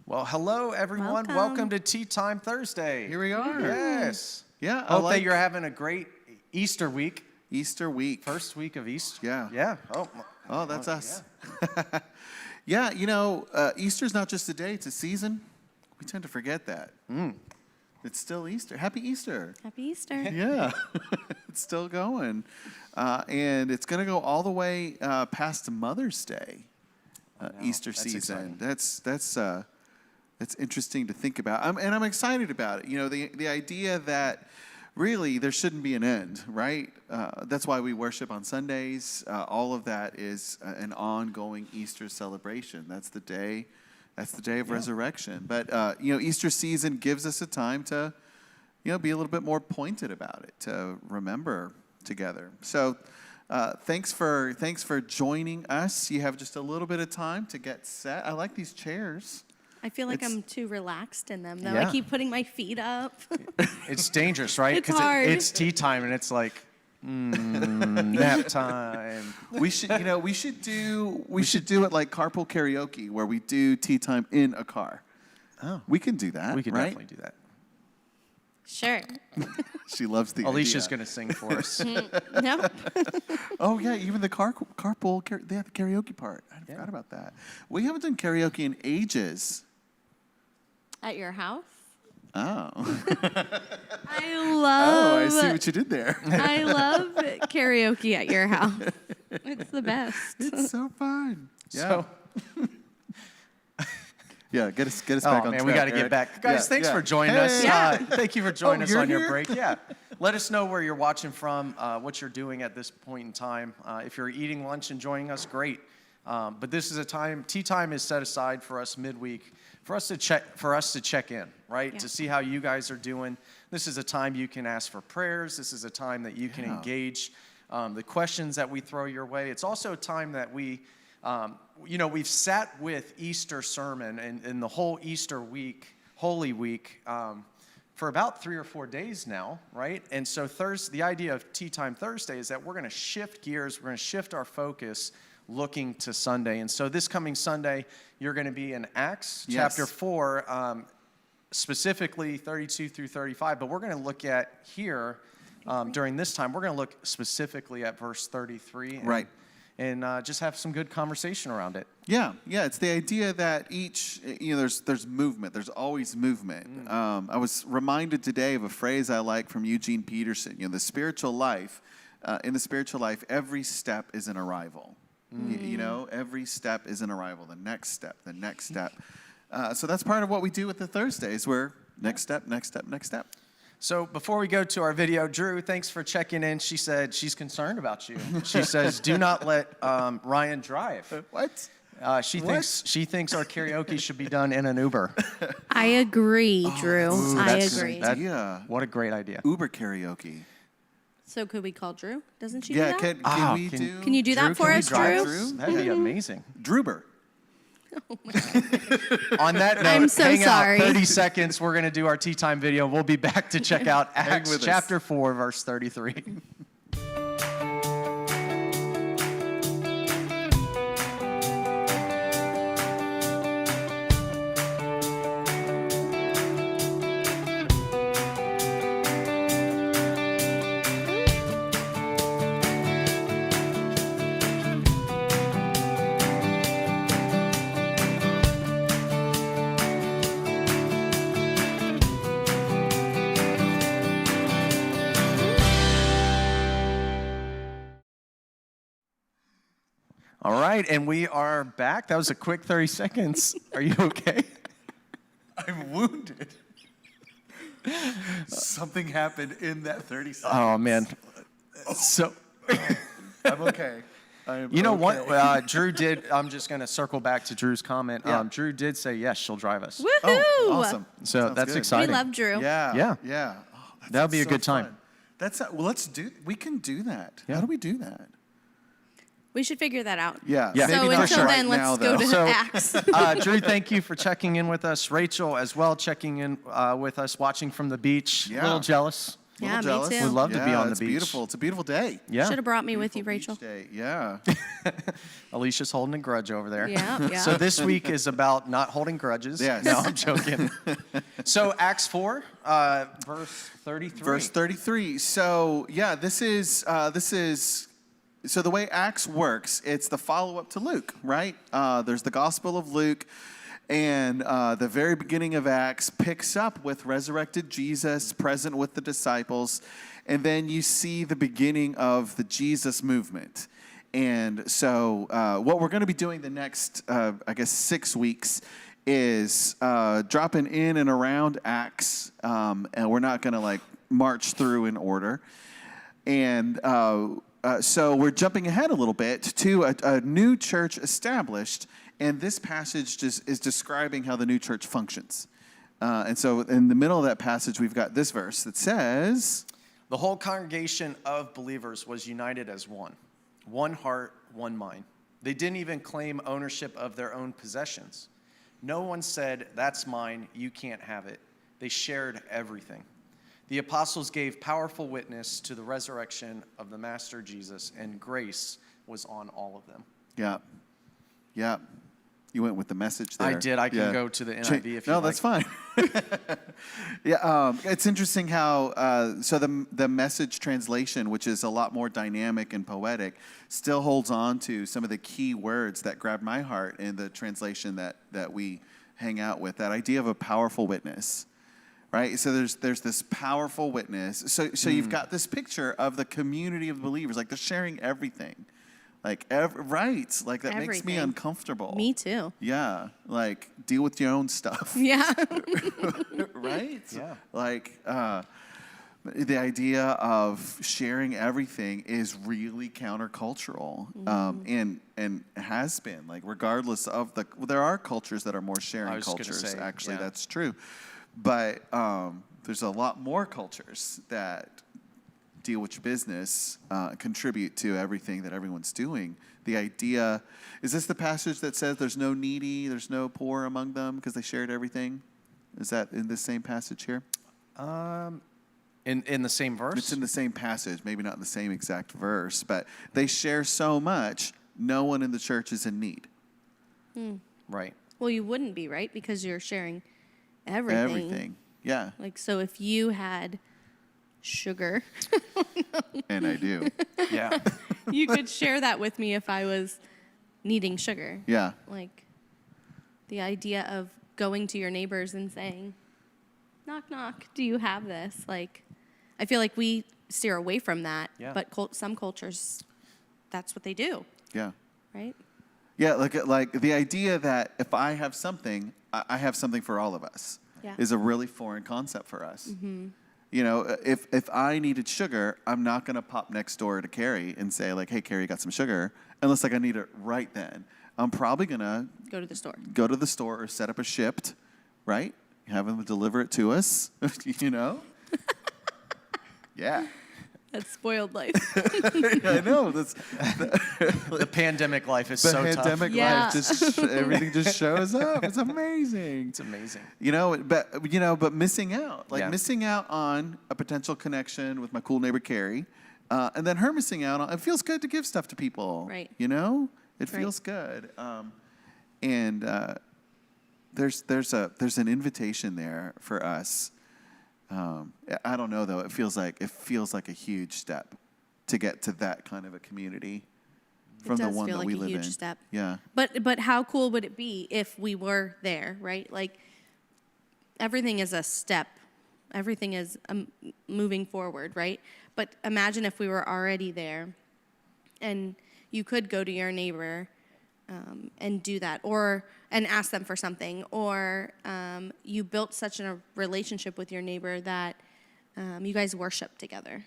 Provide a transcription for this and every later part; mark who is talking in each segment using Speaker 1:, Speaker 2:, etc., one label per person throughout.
Speaker 1: Well, hello, everyone. Welcome to Tea Time Thursday.
Speaker 2: Here we are.
Speaker 1: Yes.
Speaker 2: Yeah.
Speaker 1: Hope that you're having a great Easter week.
Speaker 2: Easter week.
Speaker 1: First week of Easter.
Speaker 2: Yeah.
Speaker 1: Yeah.
Speaker 2: Oh, that's us. Yeah. Easter's not just a day, it's a season. We tend to forget that. It's still Easter. Happy Easter.
Speaker 3: Happy Easter.
Speaker 2: Yeah. It's still going. And it's going to go all the way past Mother's Day, Easter season.
Speaker 1: Exciting.
Speaker 2: That's interesting to think about. I'm excited about it. You know, the idea that really there shouldn't be an end, right? That's why we worship on Sundays. All of that is an ongoing Easter celebration. That's the day of resurrection. But, Easter season gives us a time to, be a little bit more pointed about it, to remember together. So thanks for joining us. You have just a little bit of time to get set. I like these chairs.
Speaker 3: I feel like I'm too relaxed in them, though.
Speaker 1: Yeah.
Speaker 3: I keep putting my feet up.
Speaker 1: It's dangerous, right?
Speaker 3: It's hard.
Speaker 1: It's tea time, and it's like nap time.
Speaker 2: We should do it like carpool karaoke, where we do tea time in a car.
Speaker 1: Oh,
Speaker 2: we can do that.
Speaker 1: We can
Speaker 2: right?
Speaker 1: definitely do that.
Speaker 3: Sure.
Speaker 2: She loves the
Speaker 1: Alicia's
Speaker 2: idea.
Speaker 1: going to sing for us.
Speaker 3: Nope.
Speaker 2: Oh yeah, even the carpool. They have the karaoke part. I forgot about that. We haven't done karaoke in ages.
Speaker 3: At your house?
Speaker 2: Oh.
Speaker 3: I
Speaker 2: I see what you did there.
Speaker 3: I love karaoke at your house. It's the best.
Speaker 2: It's so fun. Yeah.
Speaker 1: So,
Speaker 2: Yeah, get us back on track.
Speaker 1: We got to
Speaker 2: Eric.
Speaker 1: get back. Guys, thanks for joining us. Thank you for joining us on your break. Yeah. Let us know where you're watching from, what you're doing at this point in time. If you're eating lunch and joining us, great. But this is a time, tea time is set aside for us midweek, for us to check in, right?
Speaker 3: Yeah.
Speaker 1: To see how you guys are doing. This is a time you can ask for prayers. This is a time that you can engage the questions that we throw your way. It's also a time that we've sat with Easter sermon and the whole Easter week, Holy Week, for about 3 or 4 days now, right? And so the idea of Tea Time Thursday is that we're going to shift gears. We're going to shift our focus looking to Sunday. And so this coming Sunday, you're going to be in Acts chapter 4, specifically 32 through 35. But we're going to look at here, during this time, we're going to look specifically at verse 33.
Speaker 2: Right.
Speaker 1: And just have some good conversation around it.
Speaker 2: Yeah. It's the idea that there's movement. There's always movement. I was reminded today of a phrase I like from Eugene Peterson. The spiritual life, in the spiritual life, every step is an arrival. Every step is an arrival. The next step, the next step. So that's part of what we do with the Thursdays. We're next step, next step, next step.
Speaker 1: So before we go to our video, Drew, thanks for checking in. She said she's concerned about you. She says, do not let Ryan drive.
Speaker 2: What?
Speaker 1: She thinks our karaoke should be done in an Uber.
Speaker 3: I agree, Drew. I agree.
Speaker 1: What a great idea.
Speaker 2: Uber karaoke.
Speaker 3: So could we call Drew? Doesn't she do that?
Speaker 2: Can
Speaker 3: you do that for us, Drew?
Speaker 1: That'd be amazing.
Speaker 2: Druber.
Speaker 3: Oh my God.
Speaker 1: On that note,
Speaker 3: I'm so
Speaker 1: hang
Speaker 3: sorry.
Speaker 1: out 30 seconds. We're going to do our tea time video. We'll be back to check out Acts chapter 4, verse 33. All right, and we are back. That was a quick 30 seconds. Are you okay?
Speaker 2: I'm wounded. Something happened in that 30 seconds.
Speaker 1: Oh, man. So,
Speaker 2: I'm okay.
Speaker 1: What? Drew did. I'm just going to circle back to Drew's comment.
Speaker 2: Yeah.
Speaker 1: Drew did say, yes, she'll drive us.
Speaker 3: Woohoo!
Speaker 2: Oh, awesome.
Speaker 1: So that's
Speaker 2: good.
Speaker 1: exciting.
Speaker 3: We love Drew.
Speaker 2: Yeah. Oh,
Speaker 1: That'll be a
Speaker 2: so
Speaker 1: good time.
Speaker 2: fun. We can do that.
Speaker 1: Yeah.
Speaker 2: How do we do that?
Speaker 3: We should figure that out.
Speaker 2: Yeah.
Speaker 1: Yeah.
Speaker 3: So
Speaker 2: Maybe not
Speaker 3: until
Speaker 2: right
Speaker 3: then,
Speaker 2: now,
Speaker 3: let's go
Speaker 2: though.
Speaker 3: to
Speaker 1: So-
Speaker 3: Acts.
Speaker 1: Drew, thank you for checking in with us. Rachel as well, checking in with us, watching from the beach.
Speaker 2: Yeah.
Speaker 1: A little jealous.
Speaker 3: Yeah, me
Speaker 2: jealous.
Speaker 3: too.
Speaker 1: Would love to be on the
Speaker 2: it's
Speaker 1: beach.
Speaker 2: beautiful. It's a beautiful day.
Speaker 1: Yeah.
Speaker 3: Should have brought me with you,
Speaker 2: Beautiful
Speaker 3: Rachel.
Speaker 2: beach day. Yeah.
Speaker 1: Alicia's holding a grudge over there.
Speaker 3: Yeah, yeah.
Speaker 1: So this week is about not holding grudges.
Speaker 2: Yes.
Speaker 1: No, I'm joking. So Acts 4, verse 33.
Speaker 2: Verse 33. So yeah, this is so the way Acts works, it's the follow-up to Luke, right? There's the Gospel of Luke, and the very beginning of Acts picks up with resurrected Jesus present with the disciples, and then you see the beginning of the Jesus movement. And so what we're going to be doing the next, 6 weeks is dropping in and around Acts, and we're not going to march through in order. And so we're jumping ahead a little bit to a new church established, and this passage just is describing how the new church functions. And so in the middle of that passage, we've got this verse that says,
Speaker 1: The whole congregation of believers was united as one heart, one mind. They didn't even claim ownership of their own possessions. No one said, that's mine, you can't have it. They shared everything. The apostles gave powerful witness to the resurrection of the Master Jesus, and grace was on all of them.
Speaker 2: yeah, yeah. You went with the message there.
Speaker 1: I did. I can
Speaker 2: Yeah.
Speaker 1: go to the NIV if you
Speaker 2: No,
Speaker 1: like.
Speaker 2: that's fine. Yeah, it's interesting how so the Message translation, which is a lot more dynamic and poetic, still holds on to some of the key words that grabbed my heart in the translation that we hang out with. That idea of a powerful witness, right? So there's this powerful witness. So you've got this picture of the community of believers, like they're sharing everything. Right. Like, that makes me
Speaker 3: Everything.
Speaker 2: uncomfortable.
Speaker 3: Me too.
Speaker 2: Yeah. Like, deal with your own stuff.
Speaker 3: Yeah.
Speaker 2: Right?
Speaker 1: Yeah.
Speaker 2: Like, the idea of sharing everything is really countercultural. And has been. Like, regardless of there are cultures that are more sharing
Speaker 1: I was gonna
Speaker 2: cultures.
Speaker 1: say,
Speaker 2: Actually,
Speaker 1: yeah.
Speaker 2: that's true. But there's a lot more cultures that deal with your business, contribute to everything that everyone's doing. The idea, is this the passage that says there's no needy, there's no poor among them because they shared everything? Is that in the same passage here?
Speaker 1: In the same verse?
Speaker 2: It's in the same passage, maybe not in the same exact verse, but they share so much, no one in the church is in need.
Speaker 1: Right.
Speaker 3: Well, you wouldn't be, right? Because you're sharing everything.
Speaker 2: Everything. Yeah,
Speaker 3: Like, so if you had sugar,
Speaker 2: and I do.
Speaker 1: Yeah.
Speaker 3: you could share that with me if I was needing sugar.
Speaker 2: Yeah,
Speaker 3: Like, the idea of going to your neighbors and saying, knock, knock, do you have this? Like, I feel like we steer away from that,
Speaker 1: Yeah.
Speaker 3: but some cultures, that's what they do,
Speaker 2: yeah.
Speaker 3: right?
Speaker 2: Yeah, like the idea that if I have something, I have something for all of us
Speaker 3: Yeah.
Speaker 2: is a really foreign concept for us. You know, if I needed sugar, I'm not going to pop next door to Carrie and say, like, hey, Carrie, got some sugar, unless I need it right then. I'm probably going to
Speaker 3: Go to the store.
Speaker 2: go to the store or set up a Shipt, right? Have them deliver it to us, you know? Yeah.
Speaker 3: That's spoiled life.
Speaker 2: I know.
Speaker 1: The pandemic life is
Speaker 2: The
Speaker 1: so tough.
Speaker 2: pandemic
Speaker 3: Yeah.
Speaker 2: life, everything just shows up. It's amazing.
Speaker 1: It's amazing.
Speaker 2: But missing out,
Speaker 1: Yeah.
Speaker 2: missing out on a potential connection with my cool neighbor Carrie, and then her missing out on. It feels good to give stuff to people,
Speaker 3: Right.
Speaker 2: You know, it
Speaker 3: Right.
Speaker 2: feels good. And there's an invitation there for us. I don't know though. It feels like a huge step to get to that kind of a community from the
Speaker 3: does
Speaker 2: one
Speaker 3: feel
Speaker 2: that
Speaker 3: like
Speaker 2: we
Speaker 3: a
Speaker 2: live in.
Speaker 3: huge step.
Speaker 2: Yeah.
Speaker 3: But how cool would it be if we were there, right? Like, everything is a step. Everything is moving forward, right? But imagine if we were already there and you could go to your neighbor and do that, and ask them for something, or you built such a relationship with your neighbor that you guys worship together.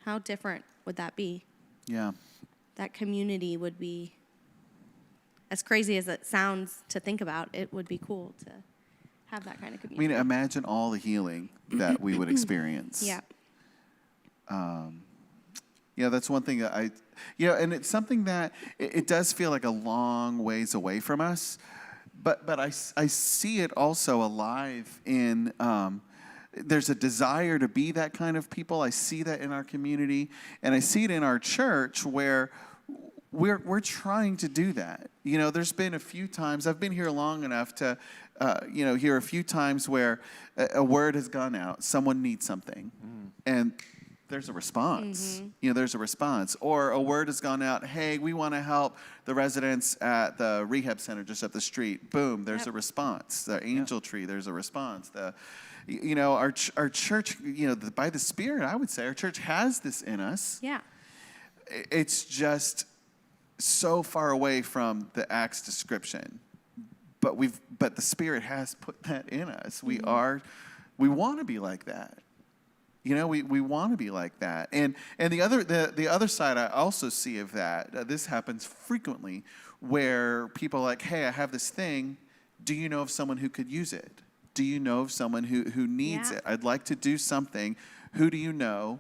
Speaker 3: How different would that be?
Speaker 2: Yeah.
Speaker 3: That community would be, as crazy as it sounds to think about, it would be cool to have that kind of
Speaker 2: I
Speaker 3: community.
Speaker 2: mean, imagine all the healing that we would experience.
Speaker 3: Yeah.
Speaker 2: Yeah, that's one thing that and it's something that it does feel like a long ways away from us, but I see it also alive in there's a desire to be that kind of people. I see that in our community, and I see it in our church where we're trying to do that. There's been a few times, I've been here long enough to, hear a few times where a word has gone out, someone needs something, and there's a response. There's a response. Or a word has gone out, hey, we want to help the residents at the rehab center just up the street. Boom, there's a response. The Angel Tree, there's a response. Our church, by the Spirit, I would say, our church has this in us.
Speaker 3: Yeah.
Speaker 2: It's just so far away from the Acts description. But the Spirit has put that in us. We want to be like that. We want to be like that. And the other side I also see of that, this happens frequently, where people are like, hey, I have this thing. Do you know of someone who could use it? Do you know of someone who needs it? I'd like to do something. Who do you know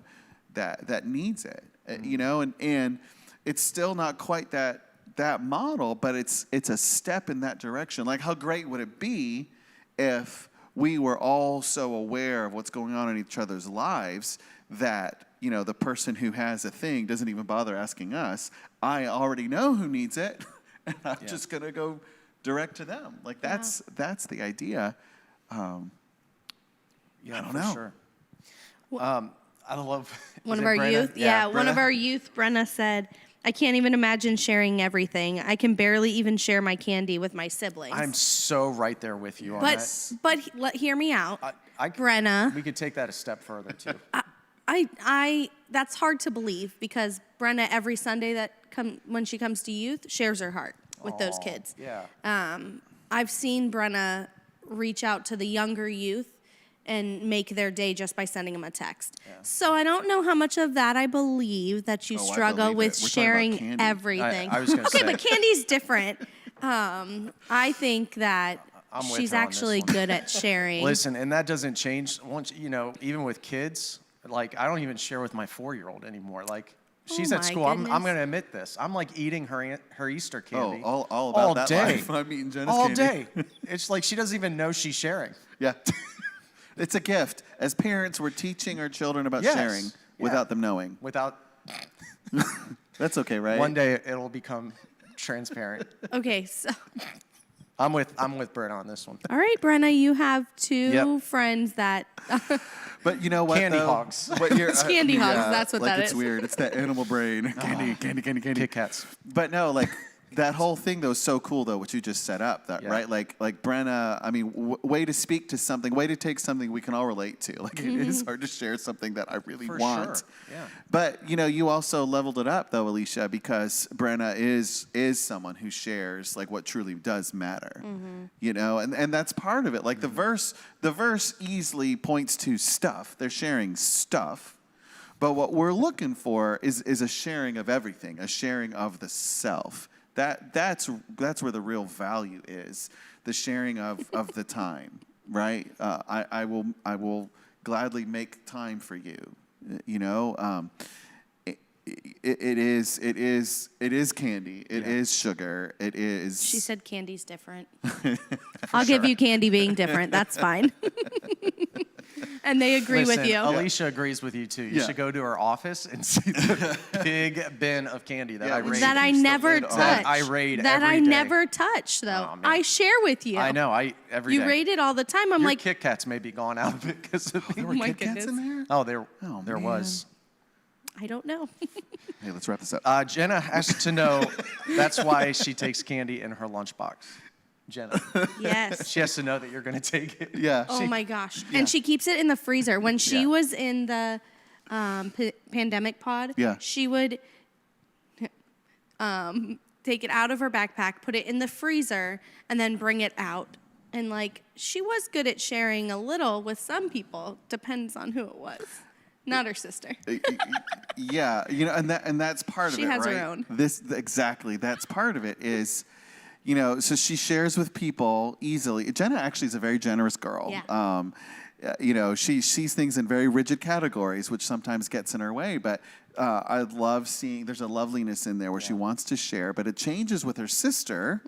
Speaker 2: that needs it? And it's still not quite that model, but it's a step in that direction. Like, how great would it be if we were all so aware of what's going on in each other's lives that, the person who has a thing doesn't even bother asking us. I already know who needs it, and I'm just going to go direct to them. Like, that's the idea. I don't know.
Speaker 1: Sure. I love
Speaker 3: one of our youth. One of our youth, Brenna, said, I can't even imagine sharing everything. I can barely even share my candy with my siblings.
Speaker 1: I'm so right there with you on that.
Speaker 3: But hear me out, Brenna.
Speaker 1: We could take that a step further too.
Speaker 3: I that's hard to believe because Brenna every Sunday when she comes to youth shares her heart with those kids.
Speaker 1: Yeah.
Speaker 3: I've seen Brenna reach out to the younger youth and make their day just by sending them a text. Yeah. So I don't know how much of that I believe that you struggle with sharing everything.
Speaker 1: I was going to say.
Speaker 3: Okay, but candy's different. I think that she's actually good at sharing.
Speaker 1: Listen, and that doesn't change. Once even with kids, like I don't even share with my 4-year-old anymore. Like she's at school. I'm going to admit this. I'm like eating her Easter candy.
Speaker 2: Oh, all about that
Speaker 1: day.
Speaker 2: Life. I'm eating Jenna's
Speaker 1: all
Speaker 2: candy.
Speaker 1: day. It's like she doesn't even know she's sharing.
Speaker 2: Yeah. It's a gift. As parents, we're teaching our children about sharing without them knowing. That's okay, right?
Speaker 1: One day it'll become transparent.
Speaker 3: Okay, so
Speaker 1: I'm with Brenna on this one.
Speaker 3: All right, Brenna, you have two friends that.
Speaker 2: But you know what?
Speaker 1: Candy hogs.
Speaker 3: It's candy hogs. That's what that is.
Speaker 2: It's weird. It's that animal brain. Candy.
Speaker 1: Kit Kats.
Speaker 2: But no, like. That whole thing, though, is so cool, though, what you just set up, right? Like Brenna, I mean, way to speak to something, way to take something we can all relate to. Like, it is hard to share something that I really want.
Speaker 1: Sure. Yeah.
Speaker 2: But, you also leveled it up, though, Alicia, because Brenna is someone who shares, like, what truly does matter, and that's part of it. Like, the verse easily points to stuff. They're sharing stuff. But what we're looking for is a sharing of everything, a sharing of the self. That's where the real value is, the sharing of the time, right? I will gladly make time for you. It is candy. It is sugar. It is.
Speaker 3: She said candy's different. I'll give you candy being different. That's fine. And they agree with you.
Speaker 1: Alicia agrees with you too. You should go to her office and see the big bin of candy that I raid.
Speaker 3: That I never touch.
Speaker 1: That I raid
Speaker 3: that
Speaker 1: every
Speaker 3: I
Speaker 1: day.
Speaker 3: never touch though.
Speaker 1: Oh,
Speaker 3: I share with you.
Speaker 1: I know. Every day.
Speaker 3: You raid it all the time. I'm
Speaker 1: Your
Speaker 3: like
Speaker 1: Kit Kats may be gone out because of
Speaker 2: there were Kit Kats in there?
Speaker 1: Oh, there was.
Speaker 3: I don't know.
Speaker 2: Hey, let's wrap this up.
Speaker 1: Jenna has to know that's why she takes candy in her lunchbox. Jenna.
Speaker 3: Yes.
Speaker 1: She has to know that you're going to take it.
Speaker 2: Yeah.
Speaker 3: Oh my gosh. Yeah. And she keeps it in the freezer. When she was in the pandemic pod, she would take it out of her backpack, put it in the freezer, and then bring it out. And like, she was good at sharing a little with some people. Depends on who it was. Not her sister.
Speaker 2: Yeah, and that's part of it, right?
Speaker 3: She has her own.
Speaker 2: Exactly. That's part of it is, so she shares with people easily. Jenna actually is a very generous girl. Yeah. She sees things in very rigid categories, which sometimes gets in her way. But I love seeing there's a loveliness in there where she wants to share, but it changes with her sister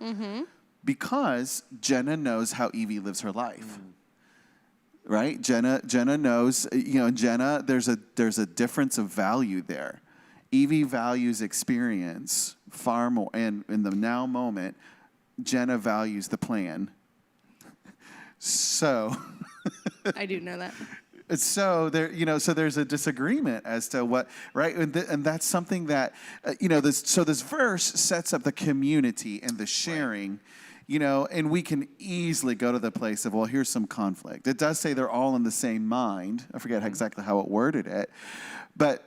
Speaker 2: because Jenna knows how Evie lives her life. right? Jenna knows, Jenna, there's a difference of value there. Evie values experience far more, and in the now moment, Jenna values the plan. So
Speaker 3: I do know that.
Speaker 2: so there's a disagreement as to what, right? And that's something that, this verse sets up the community and the sharing, and we can easily go to the place of, well, here's some conflict. It does say they're all in the same mind. I forget exactly how it worded it, but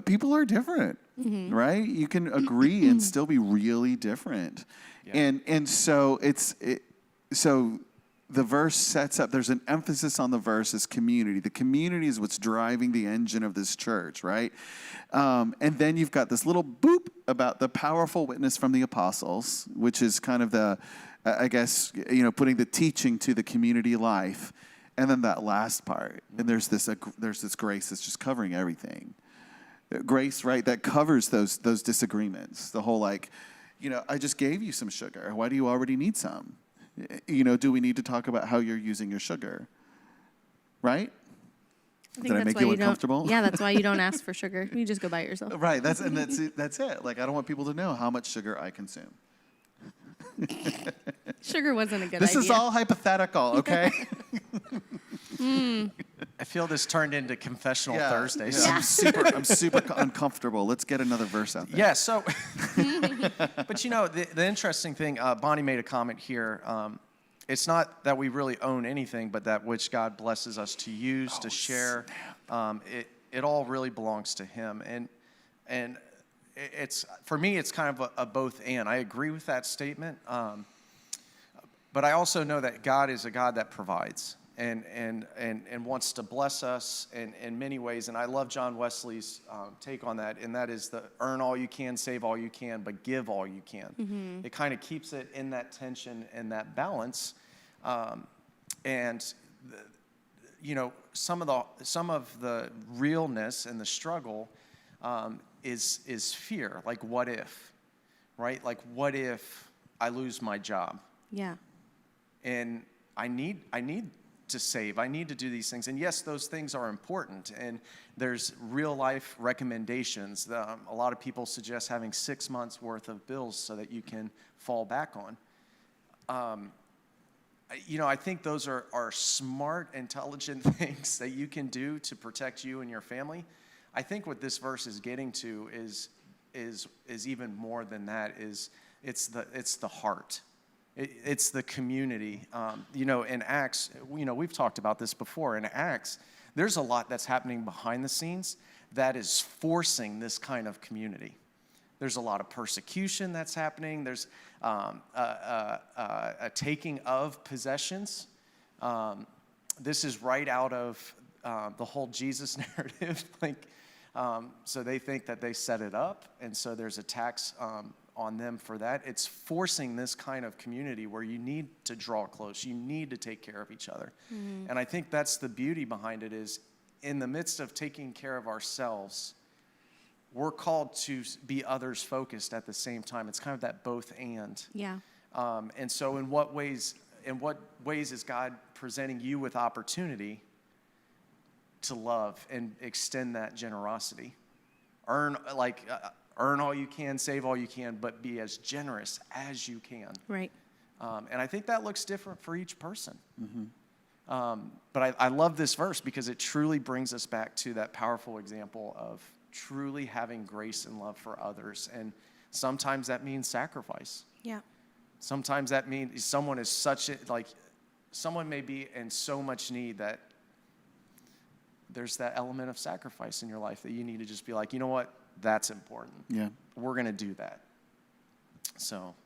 Speaker 2: people are different, right? You can agree and still be really different. Yeah. And so so the verse sets up, there's an emphasis on the verse as community. The community is what's driving the engine of this church, right? And then you've got this little boop about the powerful witness from the apostles, which is kind of the, I guess, putting the teaching to the community life. And then that last part, and there's this grace that's just covering everything. Grace, right, that covers those disagreements. The whole I just gave you some sugar. Why do you already need some? Do we need to talk about how you're using your sugar? Right? Did I make you uncomfortable?
Speaker 3: Yeah, that's why you don't ask for sugar. You just go buy it yourself.
Speaker 2: Right. That's it. I don't want people to know how much sugar I consume.
Speaker 3: Sugar wasn't a good idea.
Speaker 2: This is all hypothetical, okay?
Speaker 1: I feel this turned into confessional Thursdays.
Speaker 2: Yeah. I'm super uncomfortable. Let's get another verse out there.
Speaker 1: Yeah, so, but the interesting thing, Bonnie made a comment here. It's not that we really own anything, but that which God blesses us to use, to share. It all really belongs to Him. And it's, for me, it's kind of a both and. I agree with that statement. But I also know that God is a God that provides. And wants to bless us in many ways. And I love John Wesley's take on that, and that is the earn all you can, save all you can, but give all you can. Mm-hmm. It kind of keeps it in that tension and that balance. Some of the realness and the struggle is fear. Like, what if, right? Like, what if I lose my job?
Speaker 3: Yeah. And
Speaker 1: I need to save. I need to do these things. And yes, those things are important. And there's real life recommendations. A lot of people suggest having 6 months worth of bills so that you can fall back on. I think those are smart, intelligent things that you can do to protect you and your family. I think what this verse is getting to is even more than that. It's the heart. It's the community. In Acts, we've talked about this before. In Acts, there's a lot that's happening behind the scenes that is forcing this kind of community. There's a lot of persecution that's happening. There's a taking of possessions. This is right out of the whole Jesus narrative. So they think that they set it up, and so there's attacks on them for that. It's forcing this kind of community where you need to draw close. You need to take care of each other. Mm-hmm. And I think that's the beauty behind it is in the midst of taking care of ourselves, we're called to be others focused at the same time. It's kind of that both and.
Speaker 3: Yeah.
Speaker 1: And so in what ways is God presenting you with opportunity to love and extend that generosity? Earn all you can, save all you can, but be as generous as you can.
Speaker 3: Right.
Speaker 1: And I think that looks different for each person. Mm-hmm. But I love this verse because it truly brings us back to that powerful example of truly having grace and love for others. And sometimes that means sacrifice.
Speaker 3: Yeah.
Speaker 1: Sometimes that means someone may be in so much need that there's that element of sacrifice in your life that you need to just be like, you know what? That's important.
Speaker 2: Yeah. We're
Speaker 1: going to do that. So.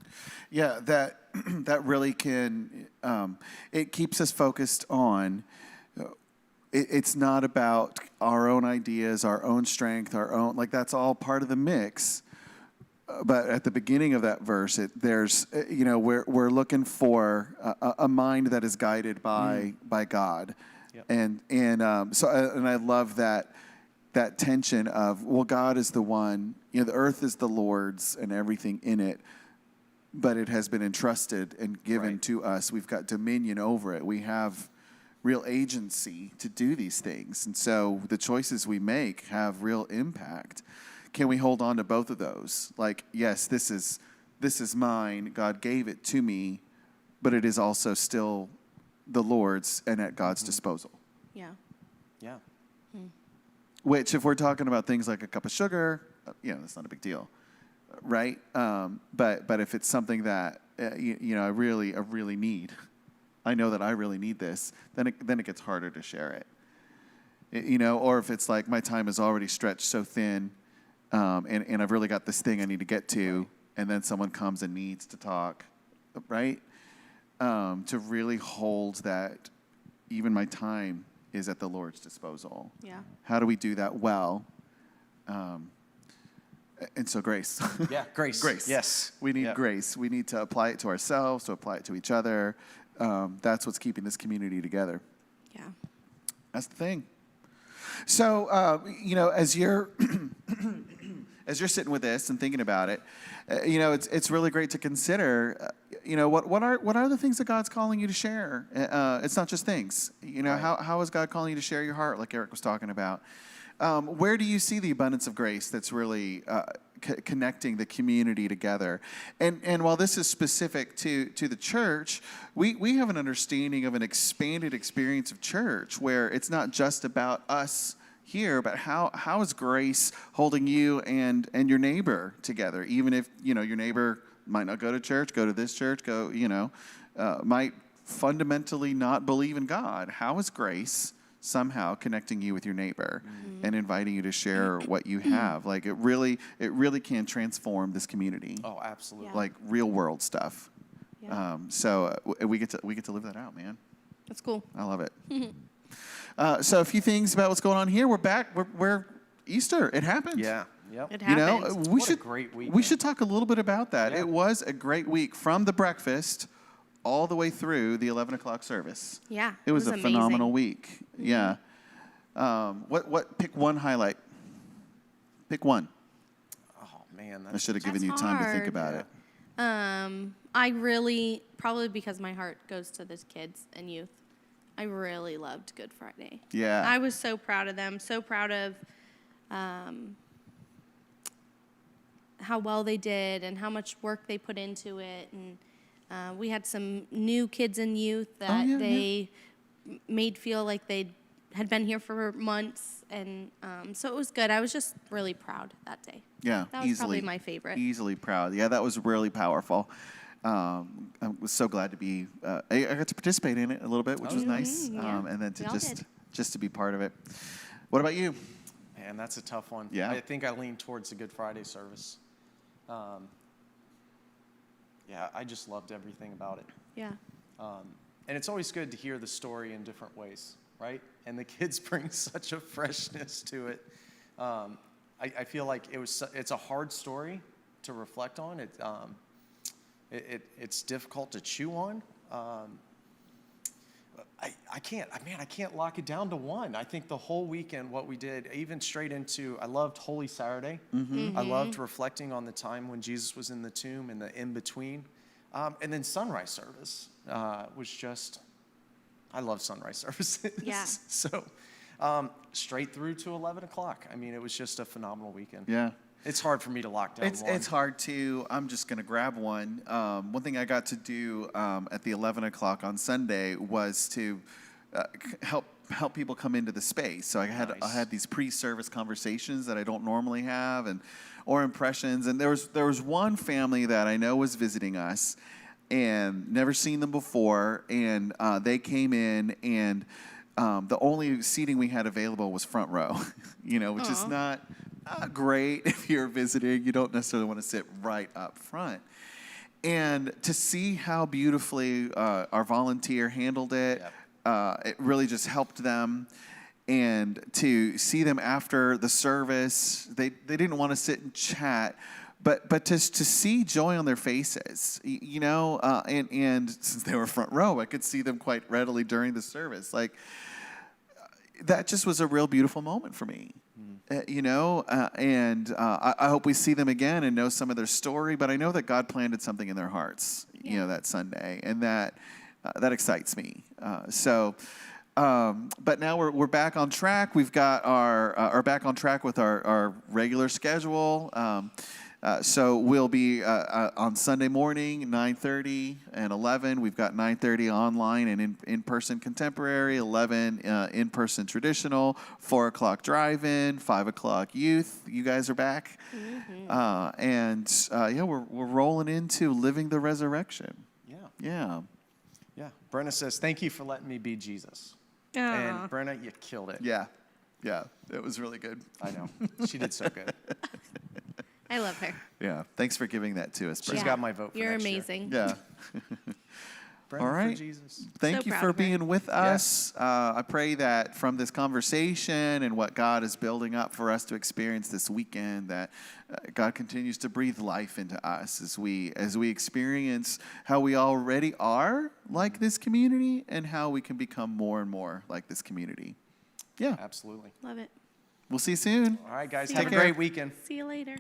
Speaker 2: Yeah, that really can, it keeps us focused on, it's not about our own ideas, our own strength, that's all part of the mix. But at the beginning of that verse, we're looking for a mind that is guided by God. Yep. And I love that tension of, well, God is the one, the earth is the Lord's and everything in it, but it has been entrusted and given to us. We've got dominion over it. We have real agency to do these things. And so the choices we make have real impact. Can we hold on to both of those? Like, yes, this is mine. God gave it to me, but it is also still the Lord's and at God's disposal.
Speaker 3: Yeah.
Speaker 1: Yeah.
Speaker 2: Which, if we're talking about things like a cup of sugar, that's not a big deal, right? But if it's something that I really need, I know that I really need this, then it gets harder to share it. Or if it's like my time is already stretched so thin, and I've really got this thing I need to get to, right. And then someone comes and needs to talk, right? To really hold that, even my time is at the Lord's disposal.
Speaker 3: Yeah.
Speaker 2: How do we do that well? And so grace.
Speaker 1: Yeah, grace.
Speaker 2: Grace.
Speaker 1: Yes.
Speaker 2: We need grace. We need to apply it to ourselves, to apply it to each other. That's what's keeping this community together.
Speaker 3: Yeah.
Speaker 2: That's the thing. So, as you're as you're sitting with this and thinking about it, it's really great to consider. What are the things that God's calling you to share? It's not just things.
Speaker 1: Right.
Speaker 2: How is God calling you to share your heart, like Eric was talking about? Where do you see the abundance of grace that's really connecting the community together? And while this is specific to the church, we have an understanding of an expanded experience of church where it's not just about us here, but how is grace holding you and your neighbor together? Even if your neighbor might not go to church, go to this church, might fundamentally not believe in God. How is grace somehow connecting you with your neighbor and inviting you to share what you have? Like it really can transform this community.
Speaker 1: Oh, absolutely.
Speaker 3: Yeah.
Speaker 2: Like real world stuff.
Speaker 3: Yeah.
Speaker 2: So we get to live that out, man.
Speaker 3: That's cool.
Speaker 2: I love it. So a few things about what's going on here. We're back. We're Easter. It happened.
Speaker 1: Yeah. Yep.
Speaker 3: It happened.
Speaker 2: We
Speaker 1: What
Speaker 2: should
Speaker 1: a great week.
Speaker 2: we should talk a little bit about that.
Speaker 1: Yeah.
Speaker 2: It was a great week from the breakfast all the way through the 11 o'clock service.
Speaker 3: Yeah.
Speaker 2: It was a
Speaker 3: amazing.
Speaker 2: phenomenal week. Yeah. What? Pick one highlight. Pick one.
Speaker 1: Oh man,
Speaker 2: I should have given
Speaker 3: That's
Speaker 2: you time to think
Speaker 3: hard.
Speaker 2: about it.
Speaker 3: I really, probably because my heart goes to those kids and youth, I really loved Good Friday.
Speaker 2: Yeah.
Speaker 3: I was so proud of them, so proud of how well they did and how much work they put into it. And we had some new kids and youth that they made feel like they had been here for months. And so it was good. I was just really proud that day.
Speaker 2: Yeah,
Speaker 3: That was probably my favorite.
Speaker 2: Easily proud. Yeah, that was really powerful. I was so glad to be. I got to participate in it a little bit, which was nice.
Speaker 3: Yeah.
Speaker 2: And then
Speaker 3: We all did.
Speaker 2: just to be part of it. What about you?
Speaker 1: Man, that's a tough one.
Speaker 2: Yeah.
Speaker 1: I think I lean towards the Good Friday service. Yeah, I just loved everything about it.
Speaker 3: Yeah.
Speaker 1: And it's always good to hear the story in different ways, right? And the kids bring such a freshness to it. I feel like it's a hard story to reflect on. It's difficult to chew on. I can't lock it down to one. I think the whole weekend, what we did, even straight into, I loved Holy Saturday. I loved reflecting on the time when Jesus was in the tomb and the in-between. And then sunrise service was just, I love sunrise services.
Speaker 3: Yeah.
Speaker 1: So straight through to 11 o'clock. I mean, it was just a phenomenal weekend.
Speaker 2: Yeah.
Speaker 1: It's hard for me to lock down one.
Speaker 2: It's hard to. I'm just going to grab one. One thing I got to do at the 11 o'clock on Sunday was to help people come into the space. So I had these pre-service conversations that I don't normally have, or impressions. And there was one family that I know was visiting us, and never seen them before. And they came in, and the only seating we had available was front row. Which is not great if you're visiting. You don't necessarily want to sit right up front. And to see how beautifully our volunteer handled it, it really just helped them. And to see them after the service, they didn't want to sit and chat, but to see joy on their faces, and since they were front row, I could see them quite readily during the service. Like, that just was a real beautiful moment for me. And I hope we see them again and know some of their story, but I know that God planted something in their hearts, that Sunday, and that excites me. So But now we're back on track. We've got are back on track with our regular schedule. So we'll be on Sunday morning, 9:30 and 11. We've got 9:30 online and in-person contemporary, 11 in-person traditional, 4 o'clock drive-in, 5 o'clock youth. You guys are back. Mm-hmm. We're rolling into living the resurrection.
Speaker 1: Yeah.
Speaker 2: Yeah.
Speaker 1: Yeah. Brenna says, thank you for letting me be Jesus.
Speaker 3: Aw.
Speaker 1: And Brenna, you killed it.
Speaker 2: Yeah. Yeah. It was really good.
Speaker 1: I know. She did so good.
Speaker 3: I love her.
Speaker 2: Yeah. Thanks for giving that to us,
Speaker 1: She's
Speaker 2: Brenna.
Speaker 1: got my vote for
Speaker 3: You're
Speaker 1: next year.
Speaker 3: amazing.
Speaker 2: Yeah.
Speaker 1: Brenna
Speaker 2: All right.
Speaker 1: for Jesus.
Speaker 2: Thank
Speaker 3: So
Speaker 2: you
Speaker 3: proud
Speaker 2: for
Speaker 3: of her.
Speaker 2: being with us. I pray that from this conversation and what God is building up for us to experience this weekend, that God continues to breathe life into us as we experience how we already are like this community and how we can become more and more like this community. Yeah.
Speaker 1: Absolutely.
Speaker 3: Love it.
Speaker 2: We'll see you soon.
Speaker 1: All right, guys.
Speaker 3: See
Speaker 1: Have
Speaker 3: ya.
Speaker 1: a great weekend.
Speaker 3: See you later.